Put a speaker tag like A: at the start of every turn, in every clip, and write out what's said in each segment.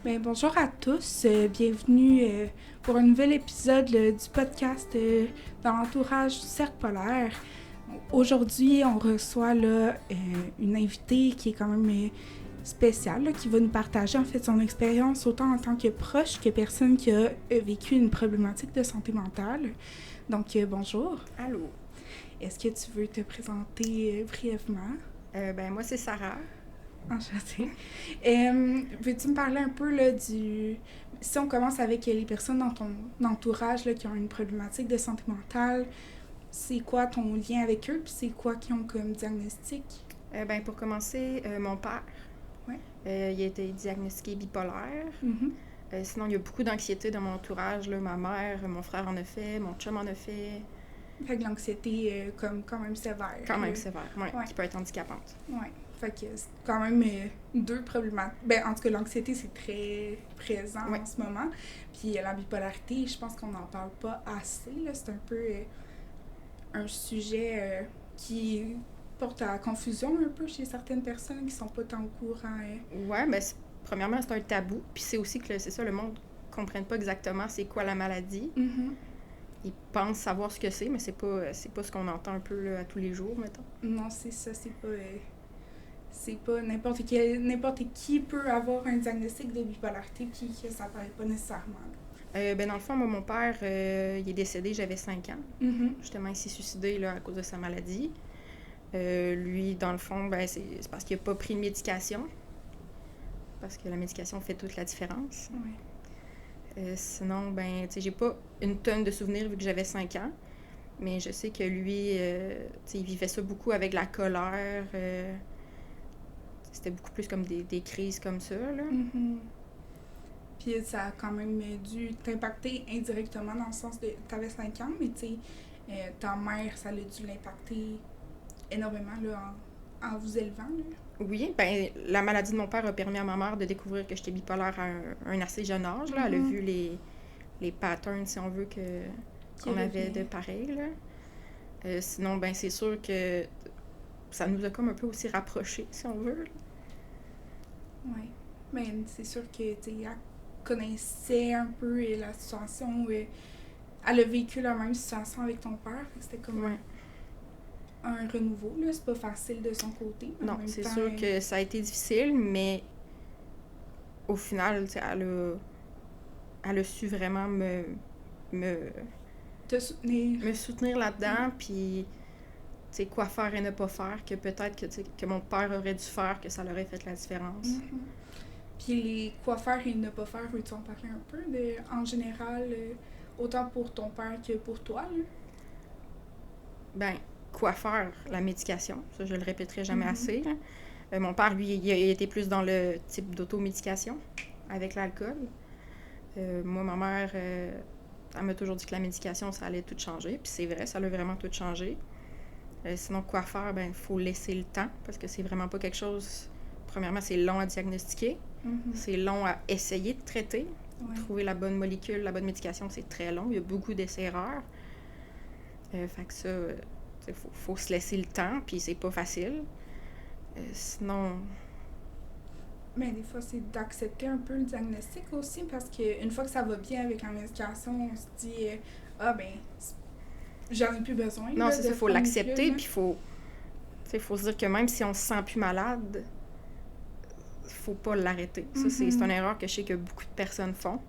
A: Ben, bonjour à tous, bienvenue pour un nouvel épisode du podcast dans l'entourage du cercle polaire. Aujourd'hui, on reçoit une invitée qui est quand même spéciale, là, qui va nous partager en fait son expérience autant en tant que proche que personne qui a vécu une problématique de santé mentale. Donc, bonjour.
B: Allô.
A: Est-ce que tu veux te présenter brièvement?
B: Moi, c'est Sarah.
A: Enchantée. Veux-tu me parler un peu là, Si on commence avec les personnes dans ton entourage là, qui ont une problématique de santé mentale, c'est quoi ton lien avec eux, puis c'est quoi qu'ils ont comme diagnostic?
B: Pour commencer, mon père,
A: Ouais.
B: il a été diagnostiqué bipolaire.
A: Mm-hmm.
B: Sinon, il y a beaucoup d'anxiété dans mon entourage. Là. Ma mère, mon frère en a fait, mon chum en a fait.
A: Fait que l'anxiété comme quand même sévère.
B: Quand même sévère,
A: Ouais.
B: qui peut être handicapante.
A: Ouais. Fait que c'est quand même deux problématiques. Ben, en tout cas, l'anxiété, c'est très présent en ce moment. Puis la bipolarité, je pense qu'on n'en parle pas assez. Là. C'est un peu un sujet qui porte à confusion un peu chez certaines personnes qui sont pas tant au courant.
B: Premièrement, c'est un tabou. Puis c'est aussi que c'est ça, le monde ne comprenne pas exactement c'est quoi la maladie.
A: Mm-hmm.
B: Ils pensent savoir ce que c'est, mais c'est pas ce qu'on entend un peu là, à tous les jours, mettons.
A: Non, c'est ça, c'est pas n'importe qui peut avoir un diagnostic de bipolarité puis que ça paraît pas nécessairement.
B: Dans le fond, moi, mon père, il est décédé, j'avais 5 ans.
A: Mm-hmm.
B: Justement, il s'est suicidé là, à cause de sa maladie. Lui, dans le fond, c'est parce qu'il n'a pas pris de médication. Parce que la médication fait toute la différence.
A: Ouais.
B: Sinon, j'ai pas une tonne de souvenirs vu que j'avais 5 ans. Mais je sais que lui, il vivait ça beaucoup avec la colère. C'était beaucoup plus comme des crises comme ça, là.
A: Mm-hmm. Puis ça a quand même dû t'impacter indirectement dans le sens de... T'avais 5 ans, mais tu sais, ta mère, ça a dû l'impacter énormément là, en vous élevant, là.
B: Oui, la maladie de mon père a permis à ma mère de découvrir que j'étais bipolaire à un assez jeune âge. Là.
A: Mm-hmm.
B: Elle a vu les patterns, si on veut, qu'on avait de pareil. Là. Sinon, c'est sûr que ça nous a comme un peu aussi rapprochés, si on veut.
A: Oui. Mais c'est sûr que, tu sais, elle connaissait un peu la situation. Elle a vécu la même situation avec ton père. C'était comme un renouveau, là. C'est pas facile de son côté.
B: Non, c'est sûr que ça a été difficile, mais au final, elle a su vraiment
A: te soutenir.
B: Me soutenir là-dedans, puis quoi faire et ne pas faire, que peut-être que mon père aurait dû faire, que ça leur aurait fait la différence.
A: Mm-hmm. Puis les quoi faire et ne pas faire, veux-tu en parler un peu, en général, autant pour ton père que pour toi, là?
B: Quoi faire? La médication. Ça, je le répéterai jamais assez. Mon père, lui, il a été plus dans le type d'automédication avec l'alcool. Moi, ma mère, elle m'a toujours dit que la médication, ça allait tout changer. Puis c'est vrai, ça l'a vraiment tout changé. Sinon, quoi faire? Il faut laisser le temps parce que c'est vraiment pas quelque chose... Premièrement, c'est long à diagnostiquer.
A: Mm-hmm.
B: C'est long à essayer de traiter.
A: Ouais.
B: Trouver la bonne molécule, la bonne médication, c'est très long. Il y a beaucoup d'essais-erreurs. Fait que ça... faut se laisser le temps, puis c'est pas facile. Sinon...
A: Mais des fois, c'est d'accepter un peu le diagnostic aussi, parce qu'une fois que ça va bien avec la médication, on se dit j'en ai plus besoin.
B: Non,
A: là,
B: c'est ça, il faut l'accepter, puis faut se dire que même si on se sent plus malade, faut pas l'arrêter.
A: Mm-hmm.
B: Ça, c'est une erreur que je sais que beaucoup de personnes font.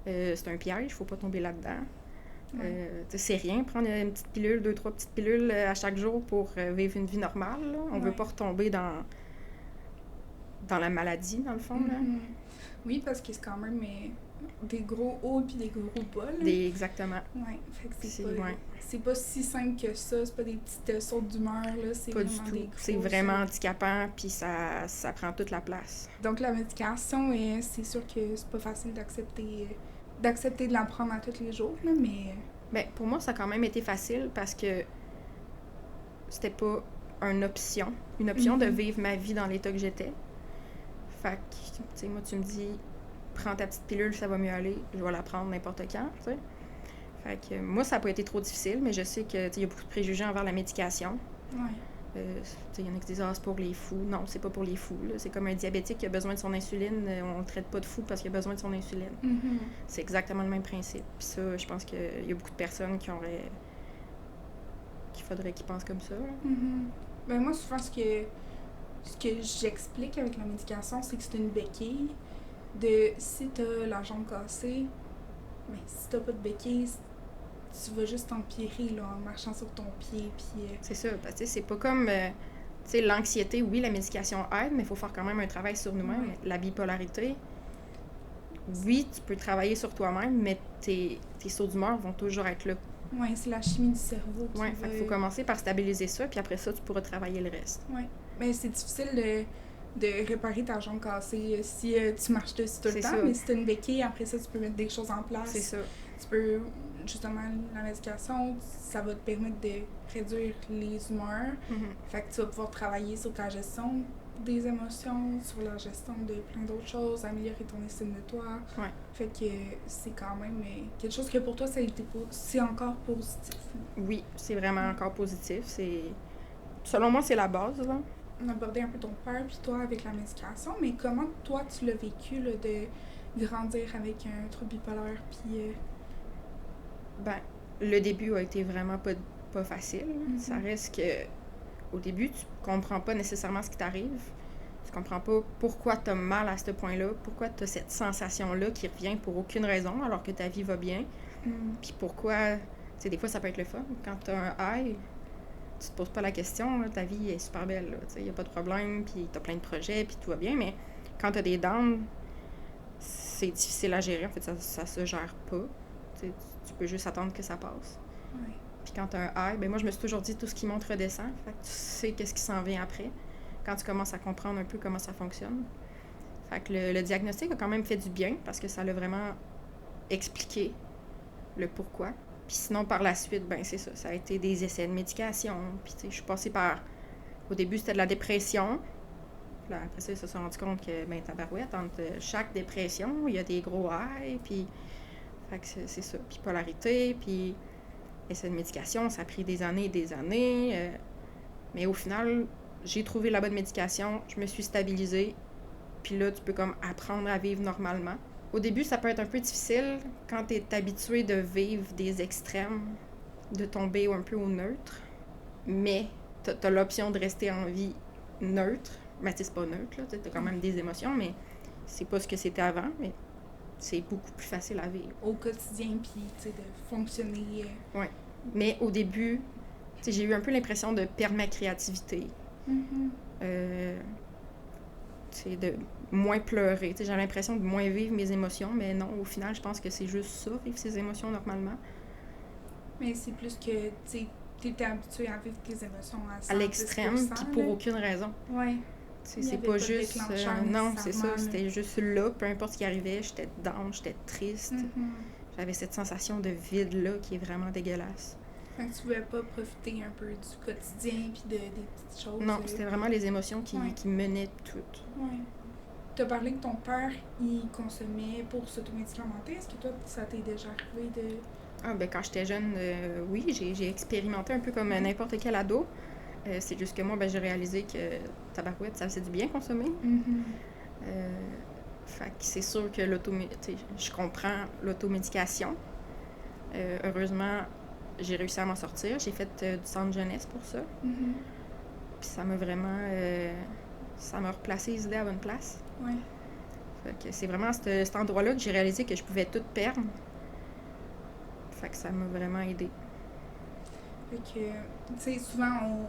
B: C'est un piège, faut pas tomber là-dedans. C'est rien, prendre une petite pilule, 2-3 petites pilules à chaque jour pour vivre une vie normale. Là. On veut pas retomber dans la maladie, dans le fond.
A: Mm-hmm.
B: Là.
A: Oui, parce que c'est quand même des gros hauts puis des gros bas.
B: Exactement.
A: Ouais, fait que c'est pas si simple que ça, c'est pas des petites sautes d'humeur, là, c'est
B: pas
A: vraiment
B: du tout.
A: des gros...
B: C'est vraiment handicapant, puis ça prend toute la place.
A: Donc la médication, c'est sûr que c'est pas facile d'accepter de la prendre à tous les jours, là, mais...
B: Pour moi, ça a quand même été facile parce que c'était pas une option de vivre ma vie dans l'état que j'étais. Fait que, tu sais, moi, tu me dis, prends ta petite pilule, ça va mieux aller, je vais la prendre n'importe quand, tu sais. Fait que moi, ça n'a pas été trop difficile, mais je sais que, il y a beaucoup de préjugés envers la médication.
A: Ouais.
B: Il y en a qui disent « Ah, c'est pour les fous ». Non, c'est pas pour les fous. Là. C'est comme un diabétique qui a besoin de son insuline. On le traite pas de fou parce qu'il a besoin de son insuline. C'est exactement le même principe. Puis ça, je pense qu'il y a beaucoup de personnes qu'il faudrait qu'ils pensent comme ça.
A: Ben moi, souvent, ce que j'explique avec la médication, c'est que c'est une béquille. Si t'as la jambe cassée, ben, si t'as pas de béquille, tu vas juste t'empirer là, en marchant sur ton pied. Puis,
B: C'est ça. Parce que c'est pas comme... l'anxiété, oui, la médication aide, mais il faut faire quand même un travail sur nous-mêmes.
A: Ouais.
B: La bipolarité, oui, tu peux travailler sur toi-même, mais tes sauts d'humeur vont toujours être là.
A: Oui, c'est la chimie du cerveau.
B: Oui, il faut commencer par stabiliser ça, puis après ça, tu pourras travailler le reste.
A: Oui. Mais c'est difficile de réparer ta jambe cassée si tu marches dessus tout le temps.
B: Ça.
A: Mais si tu as une béquille, après ça, tu peux mettre des choses en place.
B: C'est ça.
A: Tu peux, justement, la médication, ça va te permettre de réduire les humeurs. Fait que tu vas pouvoir travailler sur ta gestion des émotions, sur la gestion de plein d'autres choses, améliorer ton estime de toi.
B: Ouais.
A: Fait que c'est quand même quelque chose que pour toi, c'est encore positif.
B: Oui, c'est vraiment encore positif. Selon moi, c'est la base, là.
A: On a abordé un peu ton père puis toi avec la médication, mais comment toi tu l'as vécu là, de grandir avec un trouble bipolaire puis
B: Ben, le début a été vraiment pas facile. Ça reste que au début, tu comprends pas nécessairement ce qui t'arrive. Tu comprends pas pourquoi tu as mal à ce point-là, pourquoi tu as cette sensation-là qui revient pour aucune raison alors que ta vie va bien. Puis pourquoi, tu sais, des fois ça peut être le fun. Quand tu as un high, tu te poses pas la question, là, ta vie est super belle, il n'y a pas de problème, puis tu as plein de projets, puis tout va bien, mais quand tu as des downs, c'est difficile à gérer, en fait, ça se gère pas. Tu peux juste attendre que ça passe.
A: Ouais.
B: Puis quand tu as un high, ben moi je me suis toujours dit tout ce qui monte redescend, fait que tu sais qu'est-ce qui s'en vient après, quand tu commences à comprendre un peu comment ça fonctionne. Fait que le diagnostic a quand même fait du bien, parce que ça l'a vraiment expliqué le pourquoi. Puis sinon, par la suite, ben c'est ça. Ça a été des essais de médication. Puis tu sais, je suis passée par... Au début, c'était de la dépression. Puis là, après ça, ils se sont rendus compte que, ben tabarouette, entre chaque dépression, il y a des gros highs. Puis, fait que c'est ça. Puis polarité, puis essais de médication, ça a pris des années et des années. Mais au final, j'ai trouvé la bonne médication. Je me suis stabilisée. Puis là, tu peux comme apprendre à vivre normalement. Au début, ça peut être un peu difficile quand tu es habitué de vivre des extrêmes, de tomber un peu au neutre. Mais tu as l'option de rester en vie neutre. Mais c'est pas neutre, tu as quand même des émotions, mais c'est pas ce que c'était avant. Mais c'est beaucoup plus facile à vivre.
A: Au quotidien, puis de fonctionner.
B: Oui. Mais au début, j'ai eu un peu l'impression de perdre ma créativité. De moins pleurer. J'ai l'impression de moins vivre mes émotions, mais non, au final, je pense que c'est juste ça, vivre ses émotions normalement.
A: Mais c'est plus que tu étais habitué à vivre tes émotions à
B: l'extrême, puis pour aucune raison.
A: Oui.
B: C'est pas juste... non, c'est ça, c'était juste là, peu importe ce qui arrivait, j'étais down, j'étais triste. J'avais cette sensation de vide-là qui est vraiment dégueulasse.
A: Fait que tu pouvais pas profiter un peu du quotidien puis des petites choses.
B: Non, c'était vraiment les émotions qui menaient tout.
A: Oui. Tu as parlé que ton père, il consommait pour s'automédicamenter. Est-ce que toi, ça t'est déjà arrivé de...
B: Ah, ben quand j'étais jeune, oui, j'ai expérimenté un peu comme n'importe quel ado. C'est juste que moi, ben, j'ai réalisé que tabarouette, ça faisait du bien consommer. Fait que c'est sûr que je comprends l'automédication. Heureusement, j'ai réussi à m'en sortir. J'ai fait du centre jeunesse pour ça. Puis ça m'a vraiment... ça m'a replacé les idées à bonne place.
A: Ouais.
B: Fait que c'est vraiment à cet endroit-là que j'ai réalisé que je pouvais tout perdre. Fait que ça m'a vraiment aidée.
A: Fait que, tu sais, souvent,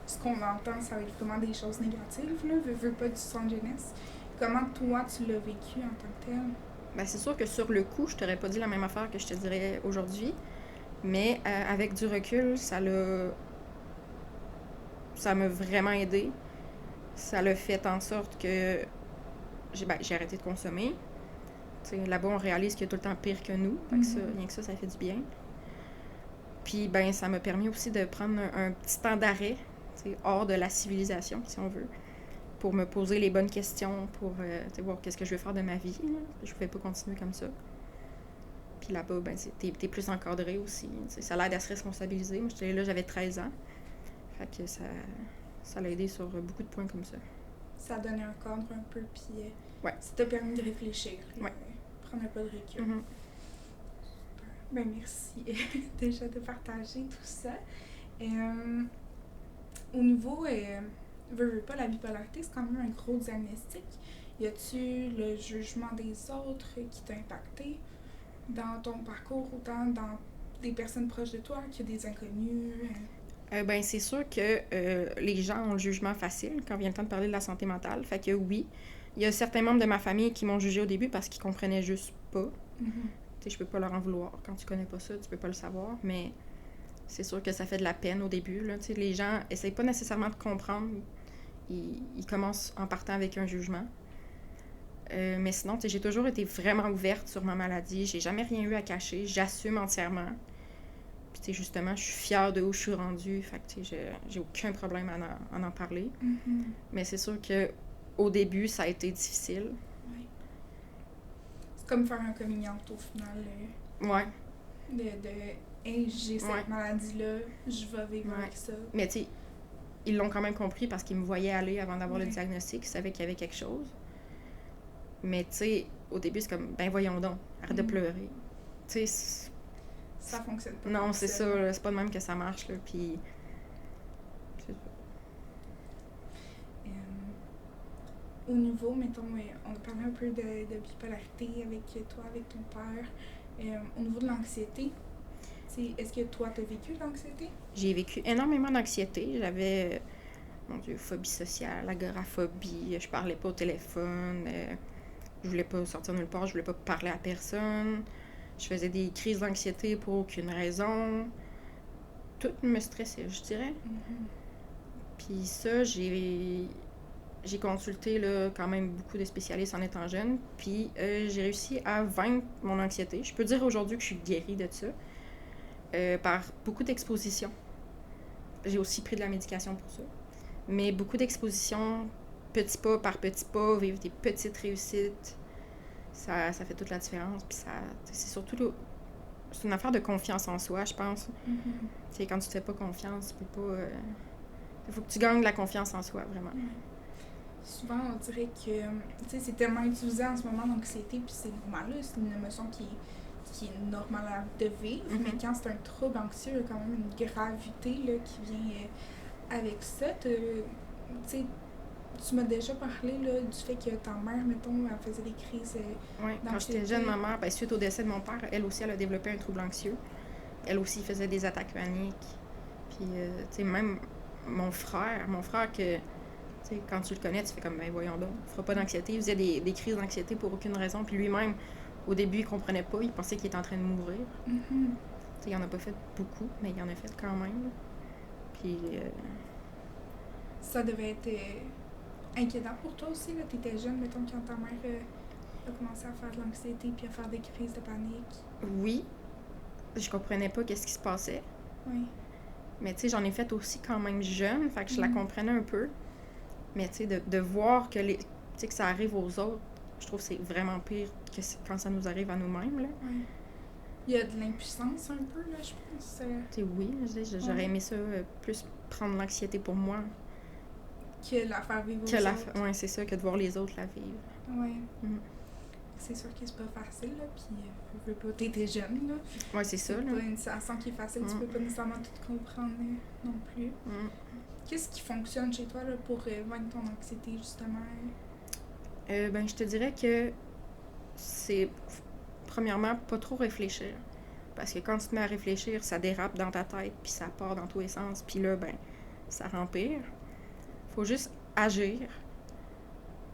A: ce qu'on entend, ça va être vraiment des choses négatives, là. Veux pas du centre jeunesse. Comment toi, tu l'as vécu en tant que tel?
B: Ben, c'est sûr que sur le coup, je t'aurais pas dit la même affaire que je te dirais aujourd'hui. Mais avec du recul, ça m'a vraiment aidée. Ça l'a fait en sorte que j'ai arrêté de consommer. T'sais, là-bas, on réalise qu'il y a tout le temps pire que nous. Fait que ça, rien que ça fait du bien. Puis, ben, ça m'a permis aussi de prendre un petit temps d'arrêt, hors de la civilisation, si on veut, pour me poser les bonnes questions, pour voir qu'est-ce que je veux faire de ma vie. Là. Je ne pouvais pas continuer comme ça. Puis là-bas, ben, t'es plus encadré aussi. Ça l'aide à se responsabiliser. Moi, j'étais là, j'avais 13 ans. Fait que ça l'a aidé sur beaucoup de points comme ça.
A: Ça a donné un cadre un peu, puis
B: Ouais.
A: ça t'a permis de réfléchir.
B: Ouais.
A: Prendre un peu de recul.
B: Mm-hmm.
A: Ben merci déjà de partager tout ça. Au niveau, veux pas, la bipolarité, c'est quand même un gros diagnostic. Y a-tu le jugement des autres qui t'a impacté dans ton parcours, autant dans des personnes proches de toi que des inconnus?
B: Ben c'est sûr que les gens ont le jugement facile quand vient le temps de parler de la santé mentale. Fait que oui, il y a certains membres de ma famille qui m'ont jugé au début parce qu'ils comprenaient juste pas. Tu sais, je peux pas leur en vouloir. Quand tu connais pas ça, tu peux pas le savoir, mais c'est sûr que ça fait de la peine au début, là. Tu sais, les gens essayent pas nécessairement de comprendre. Ils commencent en partant avec un jugement. Mais sinon, tu sais, j'ai toujours été vraiment ouverte sur ma maladie. J'ai jamais rien eu à cacher. J'assume entièrement. Puis, tu sais, justement, je suis fière de où je suis rendue. Fait que, tu sais, j'ai aucun problème à en parler.
A: Mm-hmm.
B: Mais c'est sûr que au début, ça a été difficile.
A: Oui. C'est comme faire un coming out au final.
B: Ouais.
A: Hey, j'ai cette
B: Ouais.
A: maladie-là, je vais vivre
B: Ouais.
A: avec ça.
B: Mais tu sais, ils l'ont quand même compris parce qu'ils me voyaient aller avant d'avoir
A: Ouais.
B: le diagnostic. Ils savaient qu'il y avait quelque chose. Mais tu sais, au début, c'est comme, ben voyons donc, arrête de pleurer. Tu sais,
A: Ça fonctionne pas.
B: non,
A: comme
B: c'est ça, là, c'est pas de même que ça marche, là, puis...
A: Au niveau, mettons, on a parlé un peu de bipolarité avec toi, avec ton père. Au niveau de l'anxiété, est-ce que toi, t'as vécu l'anxiété?
B: J'ai vécu énormément d'anxiété. J'avais, mon Dieu, phobie sociale, agoraphobie, je parlais pas au téléphone, je voulais pas sortir nulle part, je voulais pas parler à personne. Je faisais des crises d'anxiété pour aucune raison. Tout me stressait, je dirais. Puis ça, j'ai consulté là, quand même beaucoup de spécialistes en étant jeune, puis j'ai réussi à vaincre mon anxiété. Je peux dire aujourd'hui que je suis guérie de ça, par beaucoup d'expositions. J'ai aussi pris de la médication pour ça. Mais beaucoup d'expositions, petit pas par petit pas, vivre des petites réussites, ça fait toute la différence. Puis c'est surtout c'est une affaire de confiance en soi, je pense. Tu sais, quand tu te fais pas confiance, tu peux pas... Il faut que tu gagnes la confiance en soi, vraiment.
A: Souvent, on dirait que c'est tellement utilisé en ce moment, l'anxiété, puis c'est normal, là, c'est une émotion qui est normale de vivre, mais quand c'est un trouble anxieux, il y a quand même une gravité là, qui vient avec ça. Tu m'as déjà parlé là, du fait que ta mère, mettons, elle faisait des crises
B: Oui, quand j'étais jeune, ma mère, ben, suite au décès de mon père, elle aussi, elle a développé un trouble anxieux. Elle aussi faisait des attaques paniques. Puis, tu sais, même mon frère que, tu sais, quand tu le connais, tu fais comme, ben voyons donc, il fera pas d'anxiété. Il faisait des crises d'anxiété pour aucune raison. Puis lui-même, au début, il comprenait pas. Il pensait qu'il était en train de mourir. Tu sais, il en a pas fait beaucoup, mais il en a fait quand même. Puis...
A: Ça devait être inquiétant pour toi aussi, là. T'étais jeune, mettons, quand ta mère a commencé à faire de l'anxiété puis à faire des crises de panique.
B: Oui. Je comprenais pas qu'est-ce qui se passait.
A: Oui.
B: Mais tu sais, j'en ai fait aussi quand même jeune, fait que je la comprenais un peu. Mais tu sais, de voir que, tu sais, que ça arrive aux autres, je trouve que c'est vraiment pire que quand ça nous arrive à nous-mêmes, là.
A: Oui. Il y a de l'impuissance un peu, là, je pense.
B: Tu sais, oui, j'aurais aimé ça, plus prendre l'anxiété pour moi.
A: Que la faire vivre aux autres.
B: Oui, c'est ça, que de voir les autres la vivre.
A: Oui. C'est sûr que c'est pas facile, là, puis t'étais jeune, là.
B: Oui, c'est ça, là.
A: C'est pas une situation qui est facile, tu peux pas nécessairement tout comprendre non plus. Qu'est-ce qui fonctionne chez toi, là, pour vaincre ton anxiété, justement?
B: Ben, je te dirais que c'est, premièrement, pas trop réfléchir. Parce que quand tu te mets à réfléchir, ça dérape dans ta tête, puis ça part dans tous les sens, puis là, ben, ça rempire. Faut juste agir.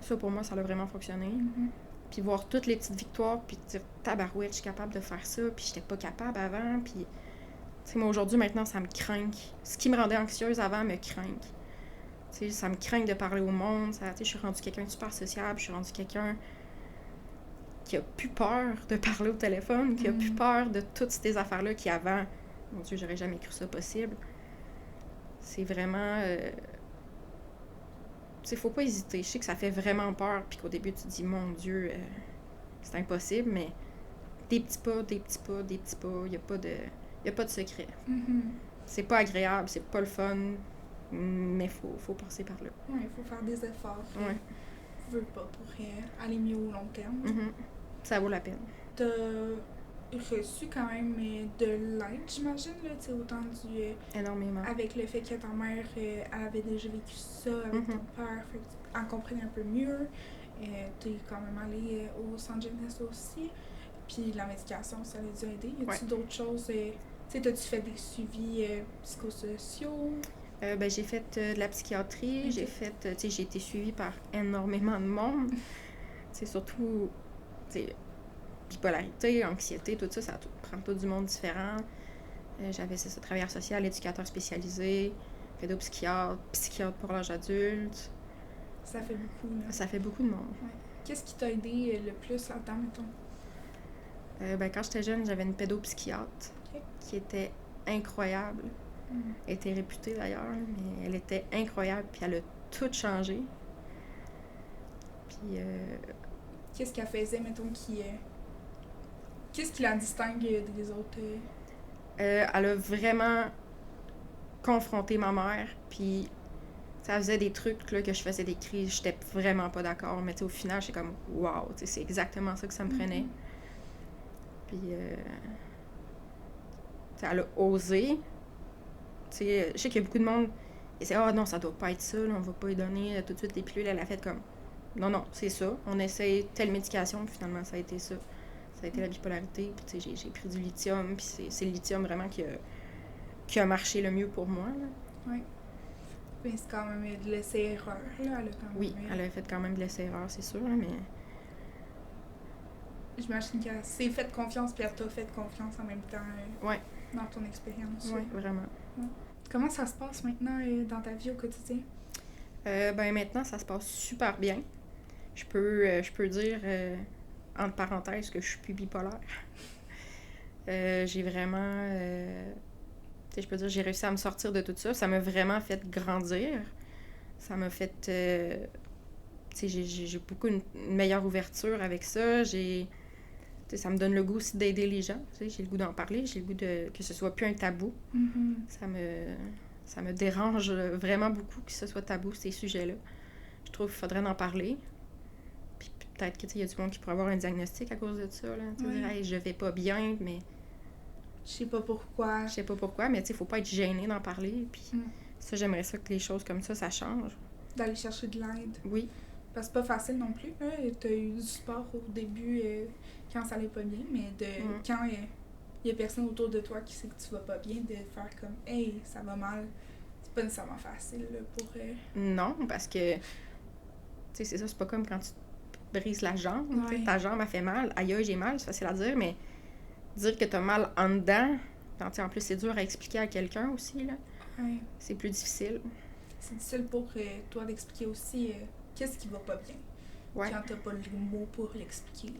B: Ça, pour moi, ça a vraiment fonctionné. Puis voir toutes les petites victoires, puis te dire, tabarouette, je suis capable de faire ça, puis j'étais pas capable avant, puis... Tu sais, moi, aujourd'hui, maintenant, ça me craint. Ce qui me rendait anxieuse avant me craint. Tu sais, ça me craint de parler au monde. Tu sais, je suis rendue quelqu'un de super sociable, je suis rendue quelqu'un qui a plus peur de parler au téléphone, qui a plus peur de toutes ces affaires-là qui, avant, mon Dieu, j'aurais jamais cru ça possible. C'est vraiment... Tu sais, faut pas hésiter. Je sais que ça fait vraiment peur, puis qu'au début, tu te dis, mon Dieu, c'est impossible, mais des petits pas, des petits pas, des petits pas, il y a pas de secret. C'est pas agréable, c'est pas le fun, mais faut passer par là.
A: Ouais, il faut faire des efforts.
B: Ouais.
A: Tu veux pas pour aller mieux au long terme.
B: Mhm. Ça vaut la peine.
A: T'as reçu quand même de l'aide, j'imagine, là, tu sais, autant
B: Énormément.
A: avec le fait que ta mère, elle avait déjà vécu ça avec ton père, fait qu'elle comprenait un peu mieux. T'es quand même allée au centre jeunesse aussi. Puis la médication, ça l'a dû aider. Y a-tu d'autres choses? Tu sais, t'as-tu fait des suivis psychosociaux?
B: J'ai fait de la psychiatrie, j'ai été suivie par énormément de monde. C'est surtout, bipolarité, anxiété, tout ça, prend tout du monde différent. J'avais ça, travailleur social, éducateur spécialisé, pédopsychiatre, psychiatre pour l'âge adulte.
A: Ça fait beaucoup, là.
B: Ça fait beaucoup de monde.
A: Ouais. Qu'est-ce qui t'a aidé le plus là-dedans, mettons?
B: Quand j'étais jeune, j'avais une pédopsychiatre qui était incroyable. Elle était réputée d'ailleurs, mais elle était incroyable, puis elle a tout changé. Puis...
A: Qu'est-ce qu'elle faisait, mettons, qu'est-ce qui la distingue des autres?
B: Elle a vraiment confronté ma mère, puis ça faisait des trucs là, que je faisais des crises, j'étais vraiment pas d'accord, mais au final, j'étais comme « wow », c'est exactement ça que ça me prenait. Puis, elle a osé. Je sais qu'il y a beaucoup de monde qui dit « Ah non, ça doit pas être ça, là, on va pas lui donner tout de suite les pilules. » Elle a fait comme « Non, non, c'est ça. On essaye telle médication, puis finalement, ça a été ça. Ça a été la bipolarité, puis j'ai pris du lithium, puis c'est le lithium vraiment qui a marché le mieux pour moi. »
A: Oui. Mais c'est quand même de l'essai-erreur, là. Elle a quand même...
B: Oui, elle a fait quand même de l'essai-erreur, c'est sûr, mais...
A: J'imagine qu'elle s'est fait confiance, puis elle t'a fait confiance en même temps dans ton expérience.
B: Oui, vraiment.
A: Ouais. Comment ça se passe maintenant dans ta vie au quotidien?
B: Maintenant, ça se passe super bien. Je peux dire, entre parenthèses, que je suis plus bipolaire. J'ai vraiment... je peux dire, j'ai réussi à me sortir de tout ça. Ça m'a vraiment fait grandir. Ça m'a fait... j'ai beaucoup une meilleure ouverture avec ça. Ça me donne le goût aussi d'aider les gens. J'ai le goût d'en parler. J'ai le goût que ce soit plus un tabou.
A: Mm-hmm.
B: Ça me dérange vraiment beaucoup que ce soit tabou, ces sujets-là. Je trouve qu'il faudrait en parler. Puis peut-être qu'il y a du monde qui pourrait avoir un diagnostic à cause de ça. Là. Dire, hey, je vais pas bien, mais...
A: Je sais pas pourquoi.
B: Mais il faut pas être gêné d'en parler. Puis ça, j'aimerais ça que les choses comme ça change.
A: D'aller chercher de l'aide.
B: Oui.
A: Parce que c'est pas facile non plus. Tu as eu du support au début quand ça allait pas bien, mais quand il y a personne autour de toi qui sait que tu vas pas bien, de faire comme « Hey, ça va mal », c'est pas nécessairement facile là, pour...
B: Non, parce que c'est ça, c'est pas comme quand tu te brises la jambe. Ta jambe a fait mal. Aïe, j'ai mal, c'est facile à dire, mais dire que t'as mal en dedans, en plus c'est dur à expliquer à quelqu'un aussi, là. C'est plus difficile.
A: C'est difficile pour toi d'expliquer aussi qu'est-ce qui va pas bien. Quand t'as pas les mots pour l'expliquer.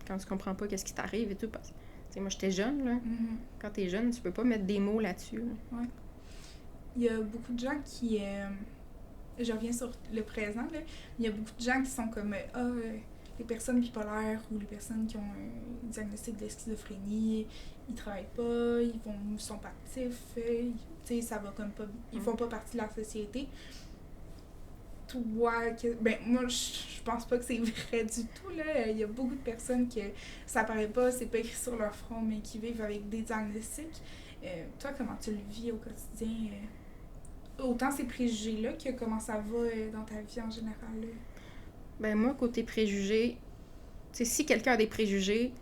B: Quand tu comprends pas qu'est-ce qui t'arrive et tout. Parce que moi, j'étais jeune, là.
A: Mm-hmm.
B: Quand t'es jeune, tu peux pas mettre des mots là-dessus. Là.
A: Il y a beaucoup de gens qui... je reviens sur le présent, là. Il y a beaucoup de gens qui sont comme... les personnes bipolaires ou les personnes qui ont un diagnostic de schizophrénie, ils travaillent pas, ils sont pas actifs, ça va comme pas... Ils font pas partie de la société. Moi, je pense pas que c'est vrai du tout, là. Il y a beaucoup de personnes que ça paraît pas, c'est pas écrit sur leur front, mais qui vivent avec des diagnostics. Toi, comment tu le vis au quotidien? Autant ces préjugés-là que comment ça va dans ta vie en général, là?
B: Moi, côté préjugés, si quelqu'un a des préjugés,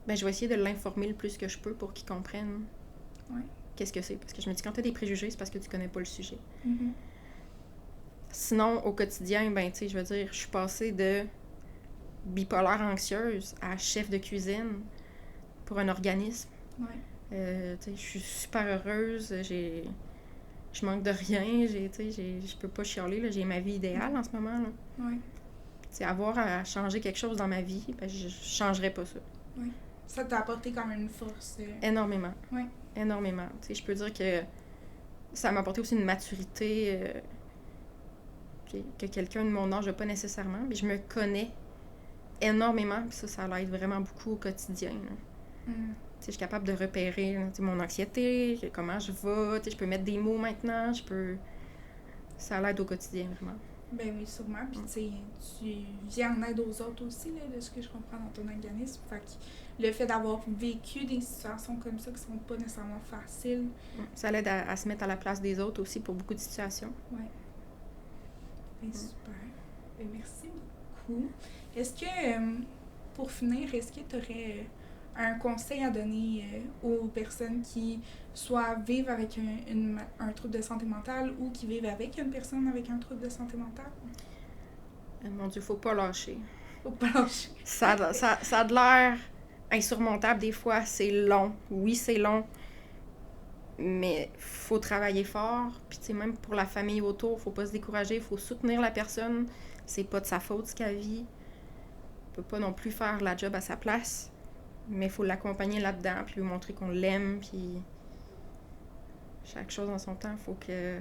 B: je vais essayer de l'informer le plus que je peux pour qu'il comprenne qu'est-ce que c'est. Parce que je me dis, quand tu as des préjugés, c'est parce que tu connais pas le sujet.
A: Mm-hmm.
B: Sinon, au quotidien, je veux dire, je suis passée de bipolaire anxieuse à chef de cuisine pour un organisme. Je suis super heureuse, je manque de rien, je peux pas chialer, là, j'ai ma vie idéale en ce moment. Là. Avoir à changer quelque chose dans ma vie, je changerais pas ça.
A: Ça t'a apporté quand même une force.
B: Énormément. Énormément. Je peux dire que ça m'a apporté aussi une maturité que quelqu'un de mon âge n'a pas nécessairement, mais je me connais énormément, puis ça l'aide vraiment beaucoup au quotidien. je suis capable de repérer mon anxiété, comment je vais, je peux mettre des mots maintenant, ça l'aide au quotidien, vraiment.
A: Ben oui, sûrement. Puis, tu viens en aide aux autres aussi, là, de ce que je comprends dans ton organisme. Fait que le fait d'avoir vécu des situations comme ça qui sont pas nécessairement faciles.
B: Ça l'aide à se mettre à la place des autres aussi pour beaucoup de situations.
A: Oui. Ben, super. Ben, merci beaucoup. Est-ce que, pour finir, est-ce que tu aurais un conseil à donner aux personnes qui soit vivent avec un trouble de santé mentale ou qui vivent avec une personne avec un trouble de santé mentale?
B: Mon Dieu, faut pas lâcher.
A: Faut pas lâcher.
B: Ça a de l'air insurmontable des fois, c'est long. Oui, c'est long, mais faut travailler fort. Puis même pour la famille autour, faut pas se décourager, faut soutenir la personne. C'est pas de sa faute ce qu'elle vit. On peut pas non plus faire la job à sa place. Mais il faut l'accompagner là-dedans, puis lui montrer qu'on l'aime, puis chaque chose en son temps, faut que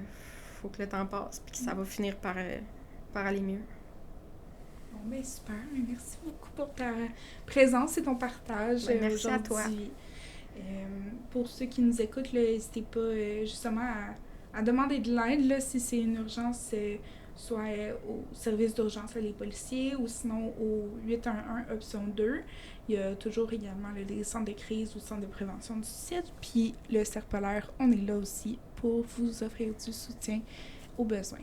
B: le temps passe, puis que ça va finir par aller mieux.
A: Bon, ben super. Merci beaucoup pour ta présence et ton partage
B: merci à toi.
A: Pour ceux qui nous écoutent, n'hésitez pas justement à demander de l'aide là, si c'est une urgence, soit au service d'urgence les policiers ou sinon au 811 option 2. Il y a toujours également les centres de crise ou centres de prévention du suicide. Puis le Cercle polaire, on est là aussi pour vous offrir du soutien aux besoins.